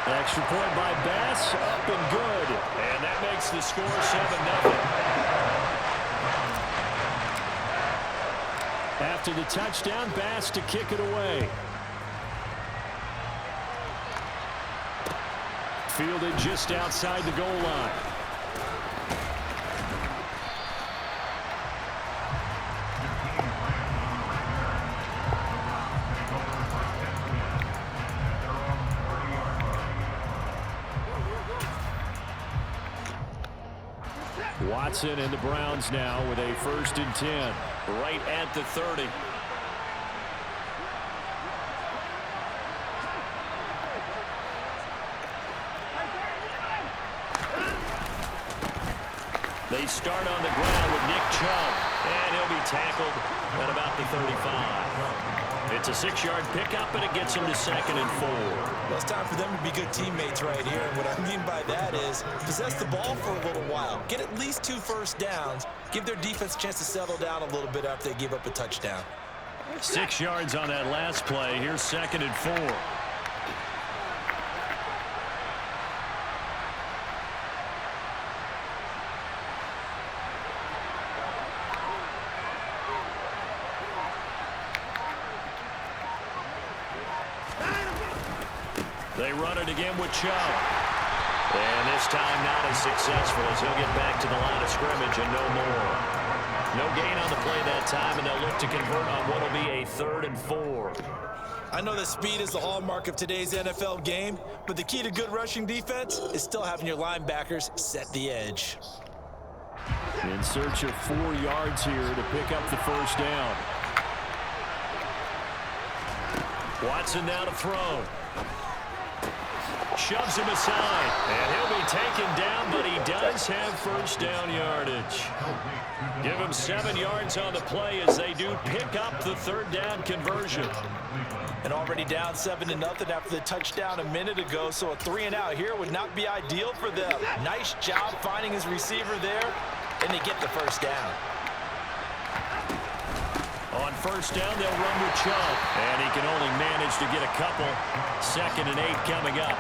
Extra point by Bass, up and good. And that makes the score 7-0. After the touchdown, Bass to kick it away. Fielded just outside the goal line. Watson and the Browns now with a 1st and 10. Right at the 30. They start on the ground with Nick Chubb, and he'll be tackled at about the 35. It's a 6-yard pickup, and it gets him to 2nd and 4. Well, it's time for them to be good teammates right here. And what I mean by that is possess the ball for a little while. Get at least 2 first downs. Give their defense a chance to settle down a little bit after they give up a touchdown. 6 yards on that last play. Here's 2nd and 4. They run it again with Chubb. And this time not as successful as he'll get back to the line of scrimmage and no more. No gain on the play that time, and they'll look to convert on what will be a 3rd and 4. I know that speed is the hallmark of today's NFL game, but the key to good rushing defense is still having your linebackers set the edge. In search of 4 yards here to pick up the 1st down. Watson now to throw. Shoves him aside, and he'll be taken down, but he does have 1st down yardage. Give him 7 yards on the play as they do pick up the 3rd down conversion. And already down 7-0 after the touchdown a minute ago, so a 3-and-out here would not be ideal for them. Nice job finding his receiver there, and they get the 1st down. On 1st down, they'll run with Chubb, and he can only manage to get a couple. 2nd and 8 coming up.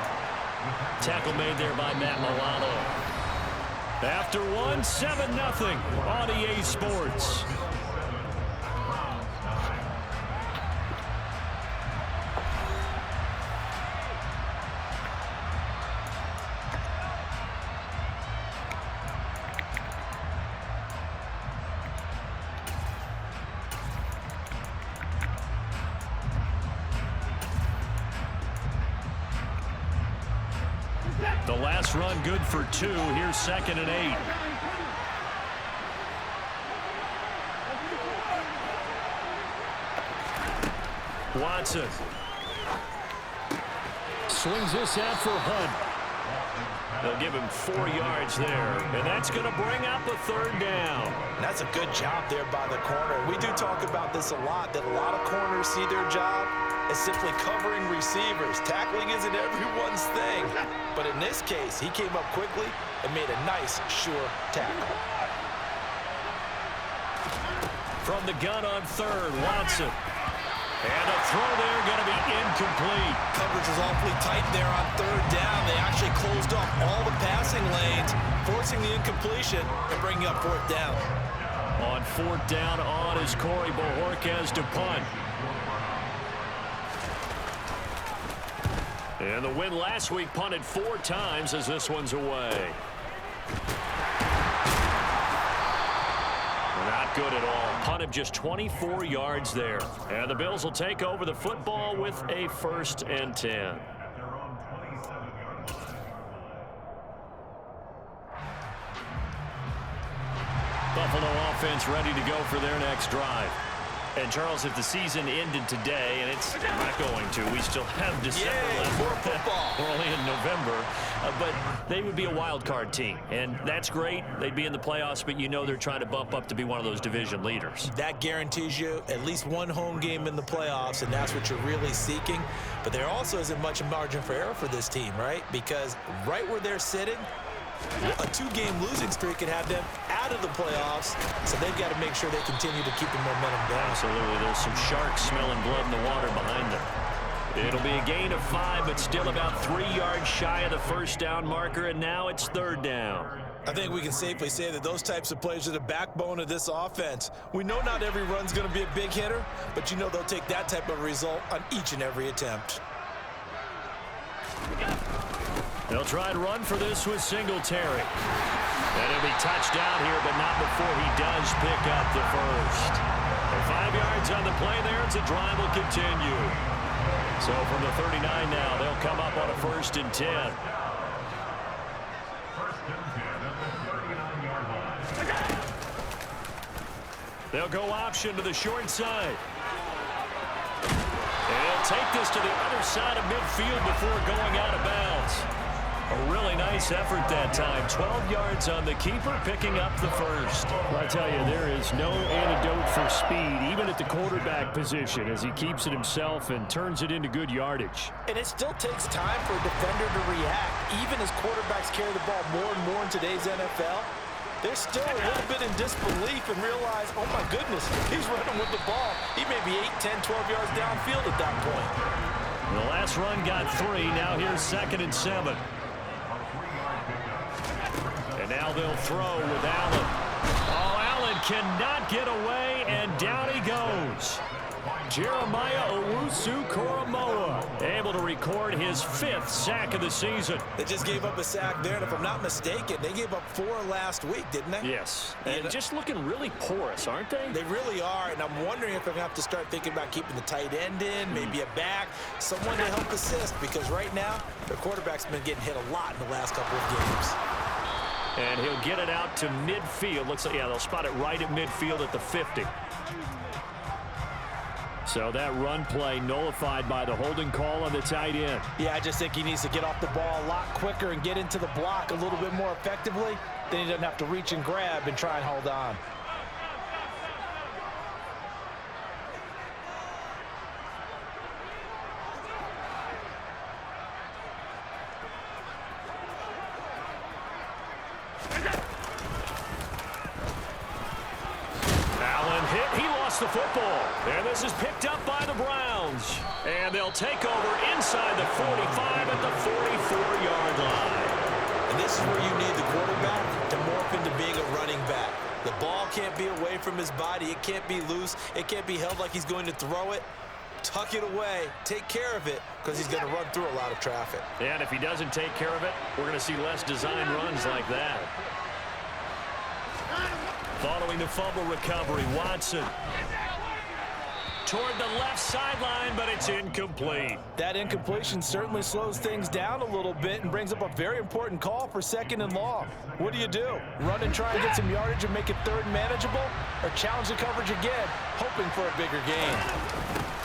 Tackle made there by Matt Milano. After 7-0 on EA Sports. The last run good for 2. Here's 2nd and 8. Watson. Swings this out for Hunt. They'll give him 4 yards there, and that's going to bring up a 3rd down. That's a good job there by the corner. We do talk about this a lot, that a lot of corners see their job as simply covering receivers. Tackling isn't everyone's thing. But in this case, he came up quickly and made a nice, sure tackle. From the gun on 3rd, Watson. And a throw there going to be incomplete. Coverage was awfully tight there on 3rd down. They actually closed off all the passing lanes, forcing the incompletion and bringing up 4th down. On 4th down, on is Corey Bojorquez to punt. And the win last week punted 4 times as this one's away. Not good at all. Punt of just 24 yards there. And the Bills will take over the football with a 1st and 10. Buffalo offense ready to go for their next drive. And, Charles, if the season ended today, and it's not going to, we still have December left. More football. We're only in November. But they would be a wild card team, and that's great. They'd be in the playoffs, but you know they're trying to bump up to be one of those division leaders. That guarantees you at least 1 home game in the playoffs, and that's what you're really seeking. But there also isn't much margin for error for this team, right? Because right where they're sitting, a 2-game losing streak could have them out of the playoffs, so they've got to make sure they continue to keep the momentum down. Absolutely. There's some sharks smelling blood in the water behind them. It'll be a gain of 5, but still about 3 yards shy of the first down marker, and now it's 3rd down. I think we can safely say that those types of plays are the backbone of this offense. We know not every run's going to be a big hitter, but you know they'll take that type of result on each and every attempt. They'll try and run for this with Singletary. And he'll be touched down here, but not before he does pick up the first. And 5 yards on the play there. It's a drive will continue. So from the 39 now, they'll come up on a 1st and 10. They'll go option to the short side. And he'll take this to the other side of midfield before going out of bounds. A really nice effort that time. 12 yards on the keeper, picking up the first. Well, I tell you, there is no antidote for speed, even at the quarterback position, as he keeps it himself and turns it into good yardage. And it still takes time for a defender to react. Even as quarterbacks carry the ball more and more in today's NFL, they're still a little bit in disbelief and realize, oh my goodness, he's running with the ball. He may be 8, 10, 12 yards downfield at that point. The last run got 3. Now here's 2nd and 7. And now they'll throw with Allen. Oh, Allen cannot get away, and down he goes. Jeremiah Owusu-Koramoah able to record his 5th sack of the season. They just gave up a sack there, and if I'm not mistaken, they gave up 4 last week, didn't they? Yes, and just looking really porous, aren't they? They really are, and I'm wondering if they're going to have to start thinking about keeping the tight end in, maybe a back, someone to help assist, because right now, their quarterback's been getting hit a lot in the last couple of games. And he'll get it out to midfield. Looks like, yeah, they'll spot it right at midfield at the 50. So that run play nullified by the holding call on the tight end. Yeah, I just think he needs to get off the ball a lot quicker and get into the block a little bit more effectively. Then he doesn't have to reach and grab and try and hold on. The football, and this is picked up by the Browns, and they'll take over inside the 45 at the 44-yard line. And this is where you need the quarterback to morph into being a running back. The ball can't be away from his body. It can't be loose. It can't be held like he's going to throw it. Tuck it away. Take care of it, because he's going to run through a lot of traffic. And if he doesn't take care of it, we're going to see less design runs like that. Following the fumble recovery, Watson toward the left sideline, but it's incomplete. That incompletion certainly slows things down a little bit and brings up a very important call for 2nd and long. What do? Run and try and get some yardage and make it 3rd manageable, or challenge the coverage again, hoping for a bigger gain?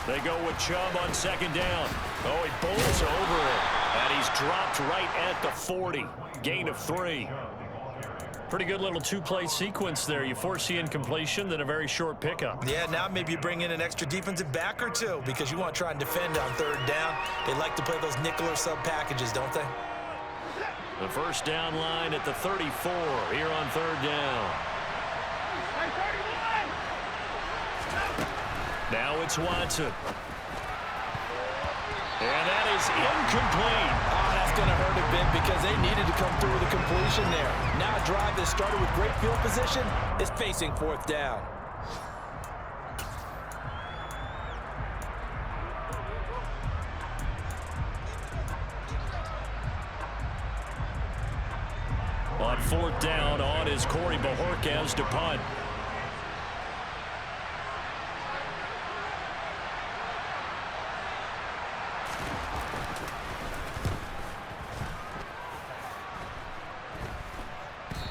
They go with Chubb on 2nd down. Oh, he bowls over it, and he's dropped right at the 40. Gain of 3. Pretty good little 2-play sequence there. You force the incompletion, then a very short pickup. Yeah, now maybe you bring in an extra defensive back or 2 because you want to try and defend on 3rd down. They like to play those nickel or sub packages, don't they? The first down line at the 34 here on 3rd down. Now it's Watson. And that is incomplete. Oh, that's going to hurt a bit because they needed to come through with a completion there. Now a drive that started with great field position is facing 4th down. On 4th down, on is Corey Bojorquez to punt.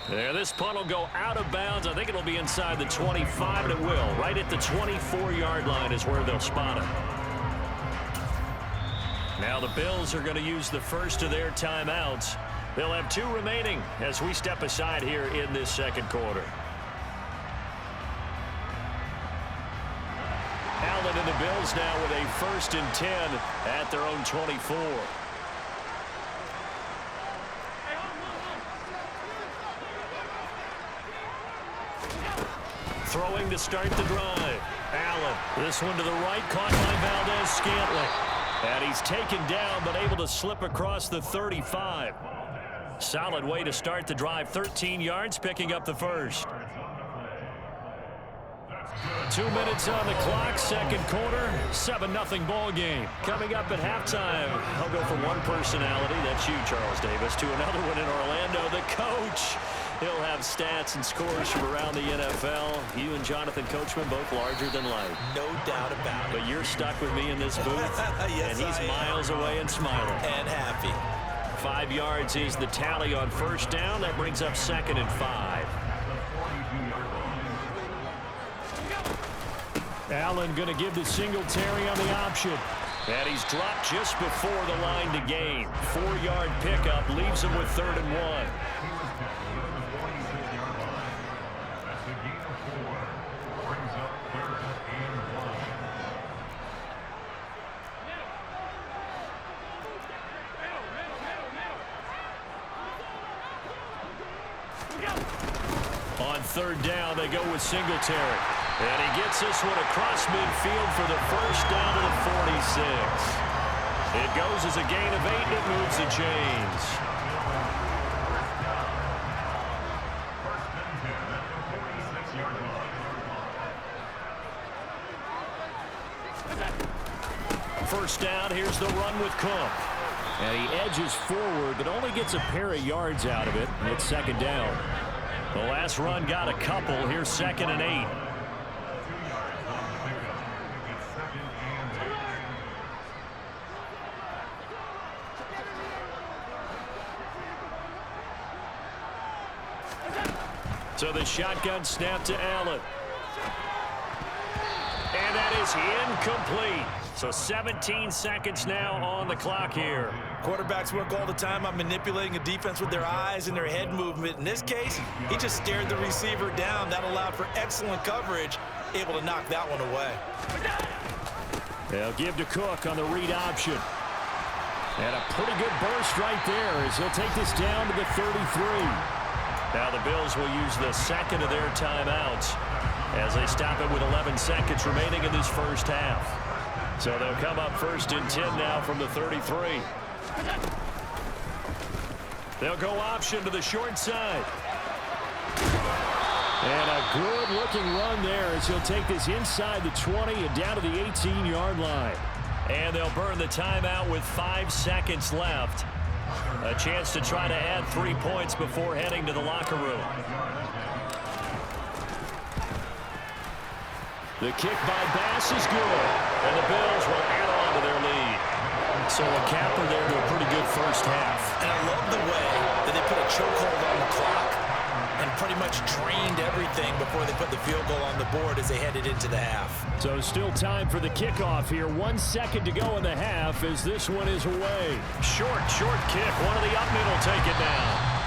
There, this punt will go out of bounds. I think it'll be inside the 25, and it will. Right at the 24-yard line is where they'll spot it. Now the Bills are going to use the first of their timeouts. They'll have 2 remaining as we step aside here in this 2nd quarter. Allen and the Bills now with a 1st and 10 at their own 24. Throwing to start the drive. Allen. This one to the right, caught by Valdez-Scantling. And he's taken down, but able to slip across the 35. Solid way to start the drive. 13 yards, picking up the first. 2 minutes on the clock, second quarter, 7-0 ball game. Coming up at halftime, I'll go from one personality, that's you, Charles Davis, to another one in Orlando, the coach. He'll have stats and scores from around the NFL. You and Jonathan Coachman both larger than life. No doubt about it. But you're stuck with me in this booth, yes, and he's miles away and smiling. And happy. 5 yards is the tally on first down. That brings up 2nd and 5. Allen going to give the Singletary on the option. And he's dropped just before the line to gain. 4-yard pickup leaves him with 3rd and 1. On 3rd down, they go with Singletary. And he gets this one across midfield for the first down to the 46. It goes as a gain of 8, and it moves the chains. First down, here's the run with Cook. And he edges forward, but only gets a pair of yards out of it. And it's 2nd down. The last run got a couple. Here's 2nd and 8. So the shotgun snap to Allen. And that is incomplete. So 17 seconds now on the clock here. Quarterbacks work all the time on manipulating a defense with their eyes and their head movement. In this case, he just stared the receiver down. That allowed for excellent coverage, able to knock that one away. They'll give to Cook on the read option. And a pretty good burst right there as he'll take this down to the 33. Now the Bills will use the second of their timeouts as they stop it with 11 seconds remaining in this first half. So they'll come up 1st and 10 now from the 33. They'll go option to the short side. And a good-looking run there as he'll take this inside the 20 and down to the 18-yard line. And they'll burn the timeout with 5 seconds left. A chance to try to add 3 points before heading to the locker room. The kick by Bass is good, and the Bills will add on to their lead. So a capper there to a pretty good first half. And I love the way that they put a chokehold on the clock and pretty much drained everything before they put the field goal on the board as they headed into the half. So still time for the kickoff here. 1 second to go in the half as this one is away. Short kick. One of the up middle take it down.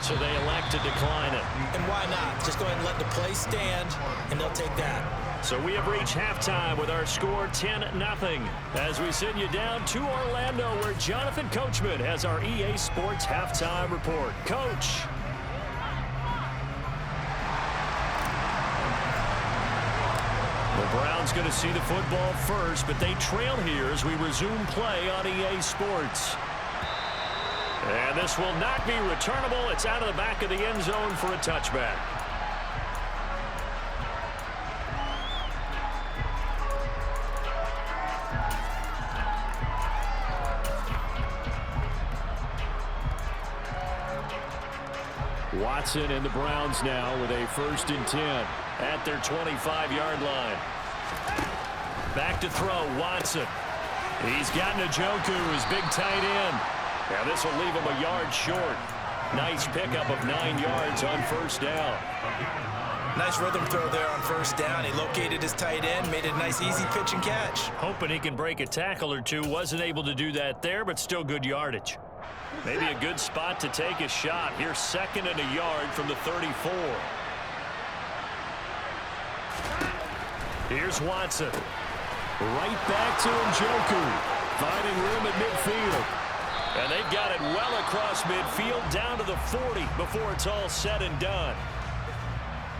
So they elect to decline it. And why not? Just go ahead and let the play stand, and they'll take that. So we have reached halftime with our score 10-0. As we send you down to Orlando, where Jonathan Coachman has our EA Sports halftime report. Coach. The Browns going to see the football first, but they trail here as we resume play on EA Sports. And this will not be returnable. It's out of the back of the end zone for a touchback. Watson and the Browns now with a 1st and 10 at their 25-yard line. Back to throw, Watson. He's got Njoku, his big tight end. Now this will leave him a yard short. Nice pickup of 9 yards on 1st down. Nice rhythm throw there on 1st down. He located his tight end, made it a nice easy pitch and catch. Hoping he can break a tackle or two. Wasn't able to do that there, but still good yardage. Maybe a good spot to take a shot. Here's 2nd and a yard from the 34. Here's Watson. Right back to Njoku. Finding room at midfield. And they've got it well across midfield down to the 40 before it's all said and done.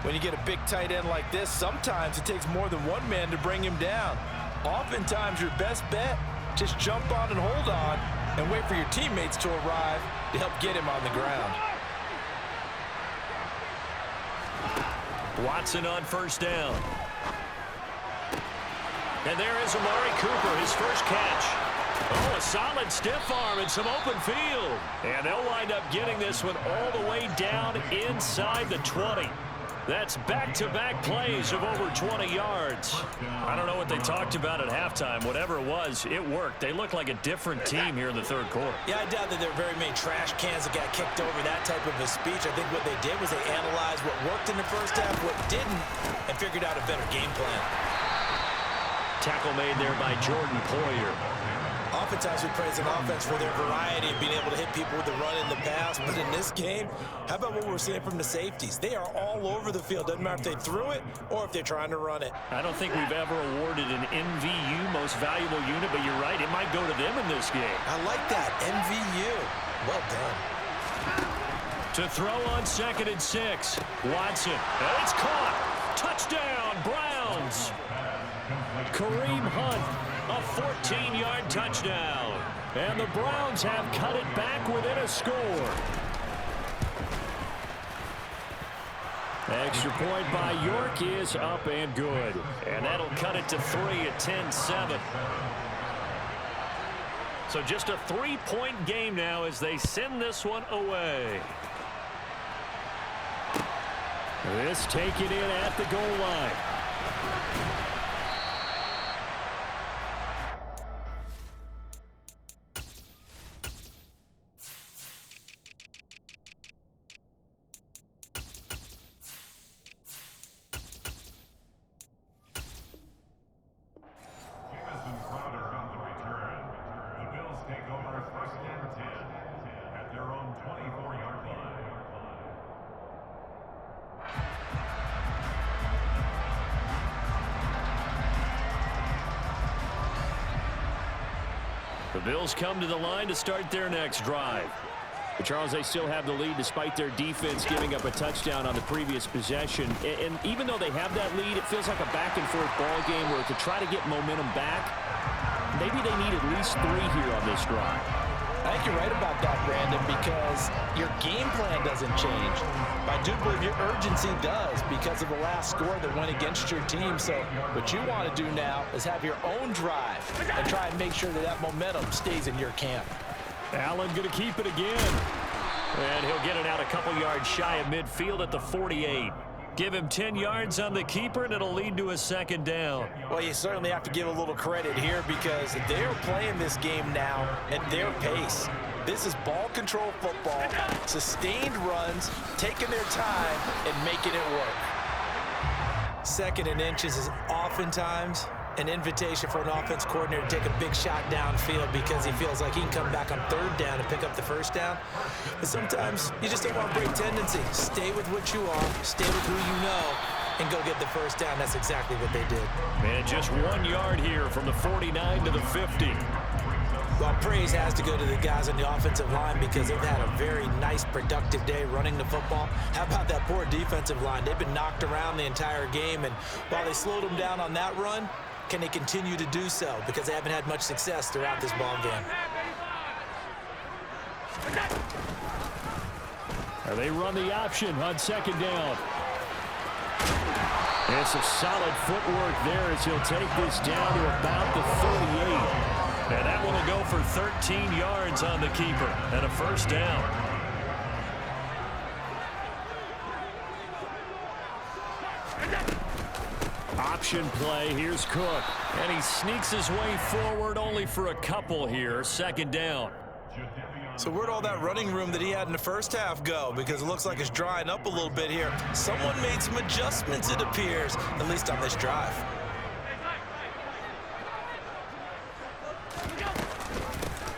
When you get a big tight end like this, sometimes it takes more than one man to bring him down. Oftentimes, your best bet, just jump on and hold on and wait for your teammates to arrive to help get him on the ground. Watson on first down. And there is Amari Cooper, his first catch. Oh, a solid stiff arm and some open field. And they'll wind up getting this one all the way down inside the 20. That's back-to-back plays of over 20 yards. I don't know what they talked about at halftime. Whatever it was, it worked. They look like a different team here in the third quarter. Yeah, I doubt that there were very many trash cans that got kicked over that type of a speech. I think what they did was they analyzed what worked in the first half, what didn't, and figured out a better game plan. Tackle made there by Jordan Poyer. Oftentimes we praise an offense for their variety of being able to hit people with the run and the pass, but in this game, how about what we're seeing from the safeties? They are all over the field. Doesn't matter if they threw it or if they're trying to run it. I don't think we've ever awarded an MVU, most valuable unit, but you're right, it might go to them in this game. I like that, MVU. Well done. To throw on 2nd and 6, Watson, and it's caught. Touchdown, Browns. Kareem Hunt, a 14-yard touchdown. And the Browns have cut it back within a score. Extra point by York is up and good. And that'll cut it to 3 at 10-7. So just a 3-point game now as they send this one away. This taken in at the goal line. The Bills come to the line to start their next drive. But Charles, they still have the lead despite their defense giving up a touchdown on the previous possession. And even though they have that lead, it feels like a back-and-forth ball game where to try to get momentum back, maybe they need at least 3 here on this drive. I think you're right about that, Brandon, because your game plan doesn't change. I do believe your urgency does because of the last score that went against your team. So what you want to do now is have your own drive and try and make sure that that momentum stays in your camp. Allen going to keep it again. And he'll get it out a couple yards shy of midfield at the 48. Give him 10 yards on the keeper, and it'll lead to a 2nd down. Well, you certainly have to give a little credit here because they're playing this game now at their pace. This is ball control football, sustained runs, taking their time, and making it work. 2nd and inches is oftentimes an invitation for an offense coordinator to take a big shot downfield because he feels like he can come back on 3rd down and pick up the 1st down. But sometimes you just don't want to break tendency. Stay with what you are, stay with who you know, and go get the 1st down. That's exactly what they did. And just 1 yard here from the 49 to the 50. Well, praise has to go to the guys on the offensive line because they've had a very nice, productive day running the football. How about that poor defensive line? They've been knocked around the entire game, and while they slowed them down on that run, can they continue to do so? Because they haven't had much success throughout this ball game. They run the option on 2nd down. And some solid footwork there as he'll take this down to about the 38. And that one will go for 13 yards on the keeper and a 1st down. Option play. Here's Cook. And he sneaks his way forward only for a couple here. 2nd down. So where'd all that running room that he had in the first half go? Because it looks like it's drying up a little bit here. Someone made some adjustments, it appears, at least on this drive.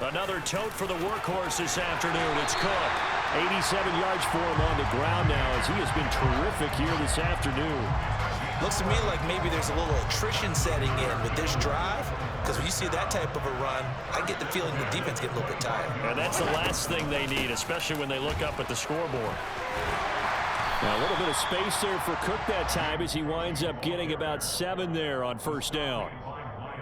Another tote for the workhorse this afternoon. It's Cook. 87 yards for him on the ground now as he has been terrific here this afternoon. Looks to me like maybe there's a little attrition setting in with this drive, because when you see that type of a run, I get the feeling the defense get a little bit tired. And that's the last thing they need, especially when they look up at the scoreboard. Now a little bit of space there for Cook that time as he winds up getting about 7 there on first down.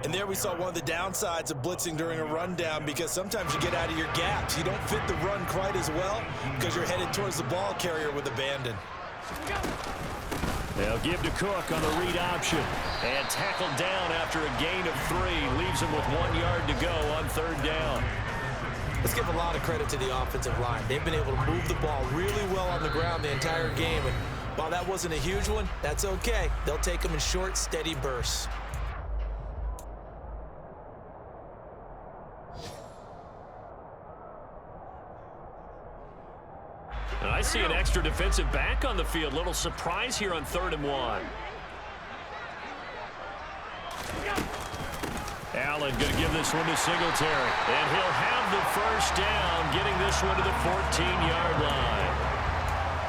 And there we saw one of the downsides of blitzing during a rundown, because sometimes you get out of your gaps. You don't fit the run quite as well because you're headed towards the ball carrier with abandon. They'll give to Cook on the read option. And tackled down after a gain of 3. Leaves him with 1 yard to go on third down. Let's give a lot of credit to the offensive line. They've been able to move the ball really well on the ground the entire game. And while that wasn't a huge one, that's okay. They'll take them in short, steady bursts. And I see an extra defensive back on the field. Little surprise here on 3rd and 1. Allen going to give this one to Singletary. And he'll have the first down, getting this one to the 14-yard line.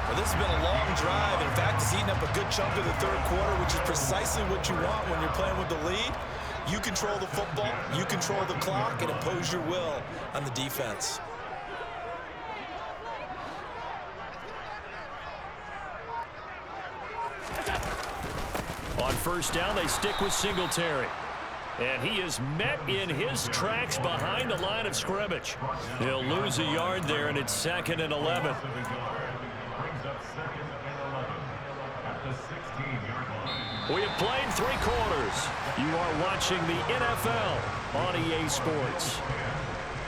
Well, this has been a long drive. In fact, it's eaten up a good chunk of the third quarter, which is precisely what you want when you're playing with the lead. You control the football, you control the clock, and impose your will on the defense. On first down, they stick with Singletary. And he is met in his tracks behind the line of scrimmage. He'll lose a yard there, and it's 2nd and 11. We have played 3 quarters. You are watching the NFL on EA Sports.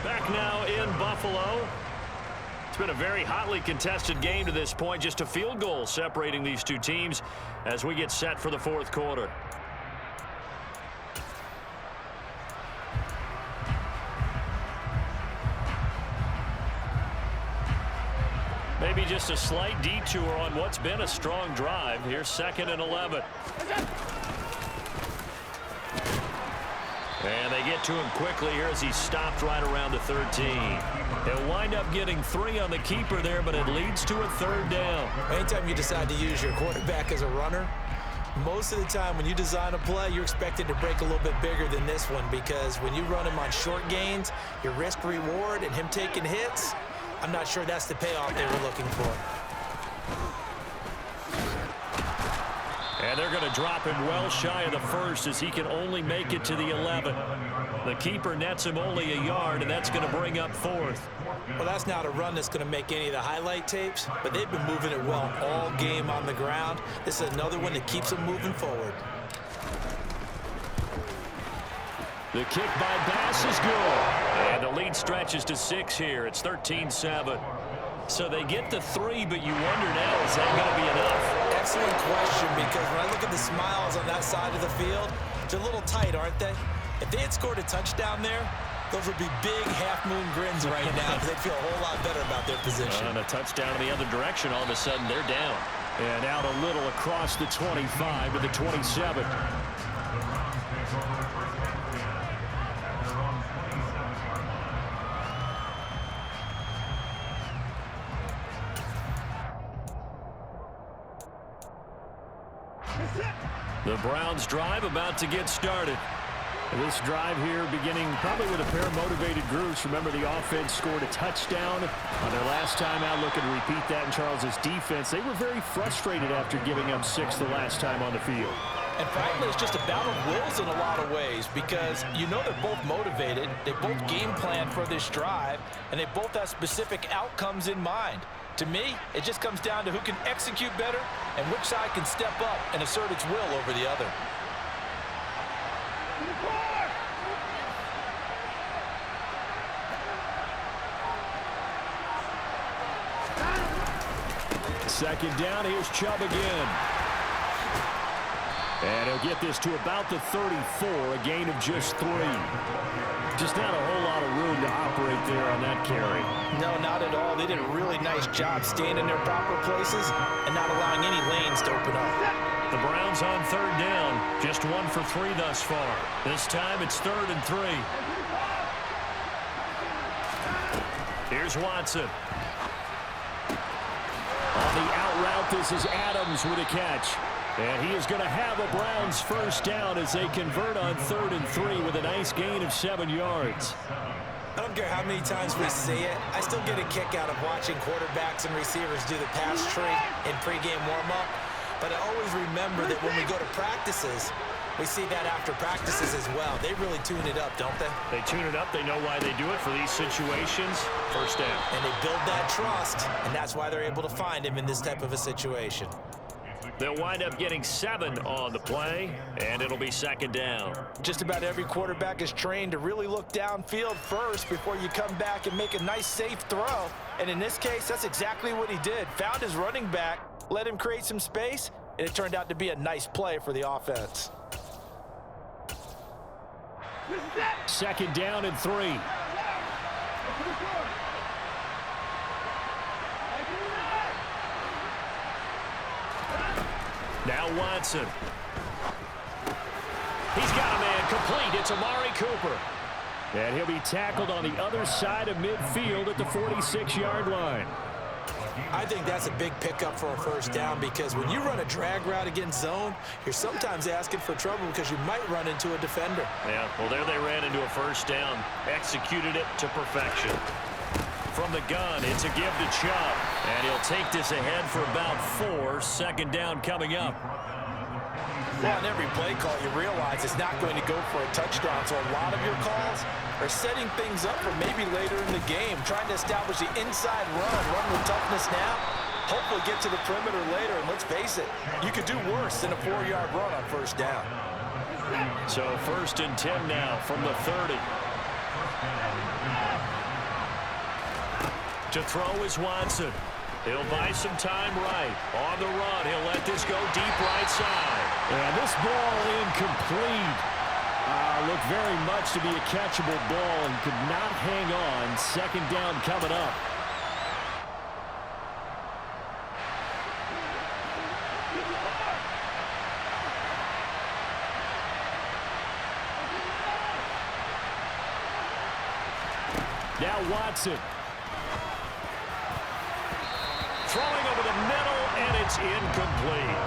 Back now in Buffalo. It's been a very hotly contested game to this point. Just a field goal separating these two teams as we get set for the 4th quarter. Maybe just a slight detour on what's been a strong drive. Here's 2nd and 11. And they get to him quickly here as he stopped right around the 13. He'll wind up getting 3 on the keeper there, but it leads to a 3rd down. Anytime you decide to use your quarterback as a runner, most of the time when you design a play, you're expected to break a little bit bigger than this one, because when you run him on short gains, your risk-reward and him taking hits, I'm not sure that's the payoff they were looking for. And they're going to drop him well shy of the 1st as he can only make it to the 11. The keeper nets him only a yard, and that's going to bring up 4th. Well, that's not a run that's going to make any of the highlight tapes, but they've been moving it well all game on the ground. This is another one that keeps them moving forward. The kick by Bass is good. And the lead stretches to 6 here. It's 13-7. So they get the 3, but you wonder now, is that going to be enough? Excellent question, because when I look at the smiles on that side of the field, they're a little tight, aren't they? If they had scored a touchdown there, those would be big half-moon grins right now, because they'd feel a whole lot better about their position. And a touchdown in the other direction, all of a sudden they're down. And out a little across the 25 to the 27. The Browns drive about to get started. This drive here beginning probably with a pair of motivated groups. Remember, the offense scored a touchdown on their last time out. Looking to repeat that in Charles's defense. They were very frustrated after giving up 6 the last time on the field. And frankly, it's just a battle of wills in a lot of ways, because you know they're both motivated, they both game plan for this drive, and they both have specific outcomes in mind. To me, it just comes down to who can execute better and which side can step up and assert its will over the other. Second down, here's Chubb again. And he'll get this to about the 34, a gain of just 3. Just not a whole lot of room to operate there on that carry. No, not at all. They did a really nice job staying in their proper places and not allowing any lanes to open up. The Browns on 3rd down, just 1 for 3 thus far. This time it's 3rd and 3. Here's Watson. On the out route, this is Adams with a catch. And he is going to have a Browns first down as they convert on 3rd and 3 with a nice gain of 7 yards. I don't care how many times we see it. I still get a kick out of watching quarterbacks and receivers do the pass tree in pregame warm-up. But I always remember that when we go to practices, we see that after practices as well. They really tune it up, don't they? They tune it up. They know why they do it for these situations. First down. And they build that trust, and that's why they're able to find him in this type of a situation. They'll wind up getting 7 on the play, and it'll be second down. Just about every quarterback is trained to really look downfield first before you come back and make a nice, safe throw. And in this case, that's exactly what he did. Found his running back, let him create some space, and it turned out to be a nice play for the offense. Second down and 3. Now Watson. He's got a man complete. It's Amari Cooper. And he'll be tackled on the other side of midfield at the 46-yard line. I think that's a big pickup for a first down because when you run a drag route against zone, you're sometimes asking for trouble because you might run into a defender. Yeah, well, there they ran into a first down. Executed it to perfection. From the gun, it's a give to Chubb. And he'll take this ahead for about 4. Second down coming up. Well, on every play call, you realize it's not going to go for a touchdown. So a lot of your calls are setting things up for maybe later in the game, trying to establish the inside run with toughness now, hopefully get to the perimeter later. And let's face it, you could do worse than a 4-yard run on first down. So first and 10 now from the 30. To throw is Watson. He'll buy some time right. On the run, he'll let this go deep right side. And this ball incomplete. Looked very much to be a catchable ball and could not hang on. Second down coming up. Now Watson. Throwing over the middle, and it's incomplete.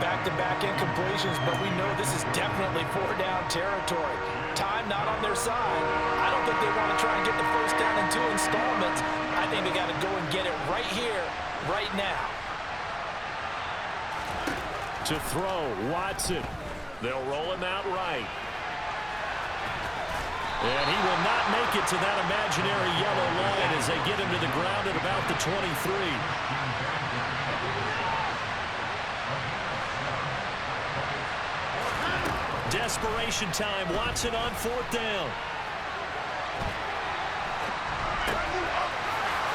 Back-to-back incompletions, but we know this is definitely 4-down territory. Time not on their side. I don't think they want to try and get the first down in 2 installments. I think they got to go and get it right here, right now. To throw, Watson. They'll roll him out right. And he will not make it to that imaginary yellow line as they get him to the ground at about the 23. Desperation time. Watson on 4th down.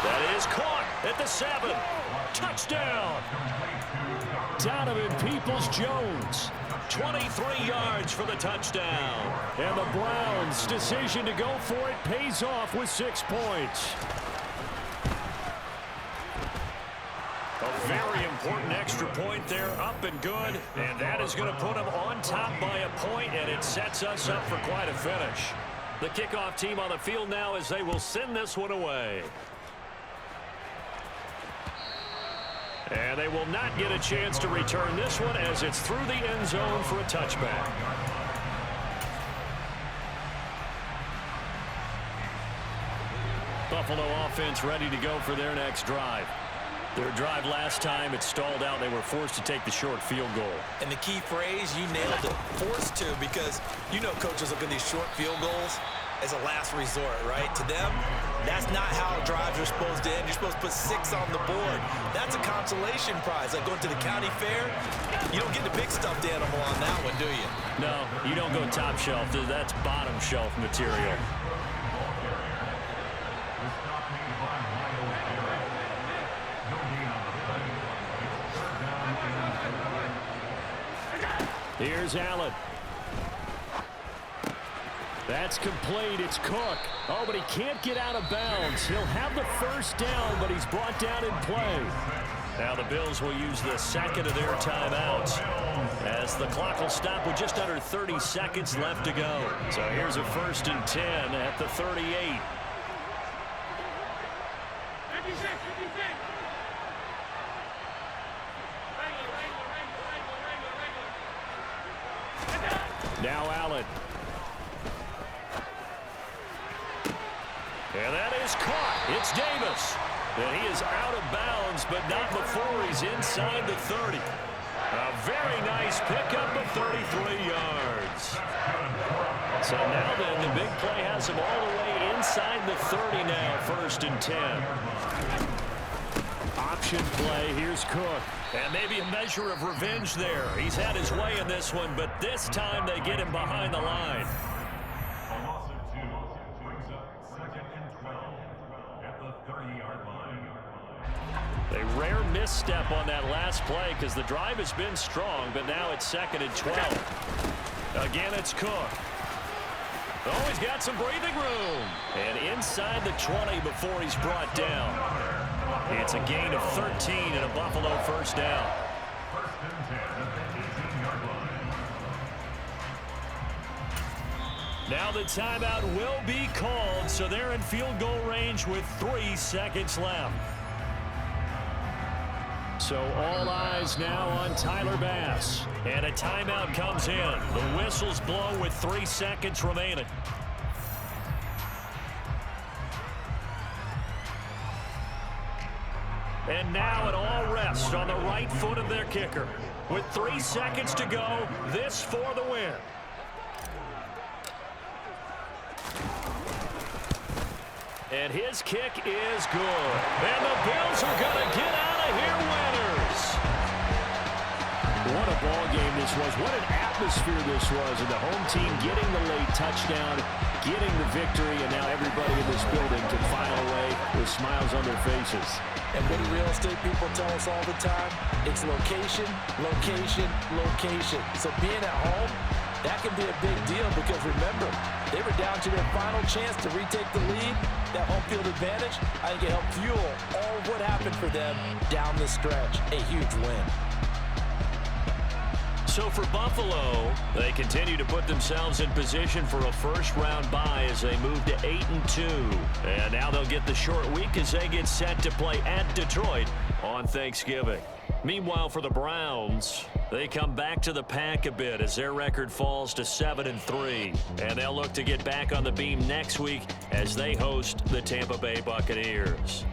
That is caught at the 7. Touchdown. Donovan Peoples-Jones. 23 yards for the touchdown. And the Browns' decision to go for it pays off with 6 points. A very important extra point there, up and good. And that is going to put them on top by a point, and it sets us up for quite a finish. The kickoff team on the field now as they will send this one away. And they will not get a chance to return this one as it's through the end zone for a touchback. Buffalo offense ready to go for their next drive. Their drive last time, it stalled out. They were forced to take the short field goal. And the key phrase, you nailed it, forced to, because you know coaches look at these short field goals as a last resort, right? To them, that's not how drives are supposed to end. You're supposed to put 6 on the board. That's a consolation prize. Like going to the county fair, you don't get the big stuffed animal on that one, do you? No, you don't go top shelf. That's bottom shelf material. Here's Allen. That's complete. It's Cook. Oh, but he can't get out of bounds. He'll have the first down, but he's brought down in play. Now the Bills will use the second of their timeouts as the clock will stop with just under 30 seconds left to go. So here's a 1st and 10 at the 38. Now Allen. And that is caught. It's Davis. And he is out of bounds, but not before he's inside the 30. A very nice pickup of 33 yards. So now then, the big play has him all the way inside the 30 now, 1st and 10. Option play, here's Cook. And maybe a measure of revenge there. He's had his way in this one, but this time they get him behind the line. A rare misstep on that last play because the drive has been strong, but now it's 2nd and 12. Again, it's Cook. Oh, he's got some breathing room. And inside the 20 before he's brought down. It's a gain of 13 and a Buffalo 1st down. Now the timeout will be called, so they're in field goal range with 3 seconds left. So all eyes now on Tyler Bass. And a timeout comes in. The whistles blow with 3 seconds remaining. And now it all rests on the right foot of their kicker. With 3 seconds to go, this for the win. And his kick is good. And the Bills are going to get out of here winners. What a ball game this was. What an atmosphere this was. And the home team getting the late touchdown, getting the victory, and now everybody in this building can file away with smiles on their faces. And what do real estate people tell us all the time? It's location, location, location. So being at home, that can be a big deal because remember, they were down to their final chance to retake the lead. That home field advantage, I think it helped fuel all of what happened for them down the stretch. A huge win. So for Buffalo, they continue to put themselves in position for a first-round bye as they move to 8-2. And now they'll get the short week as they get set to play at Detroit on Thanksgiving. Meanwhile, for the Browns, they come back to the pack a bit as their record falls to 7-3. And they'll look to get back on the beam next week as they host the Tampa Bay Buccaneers.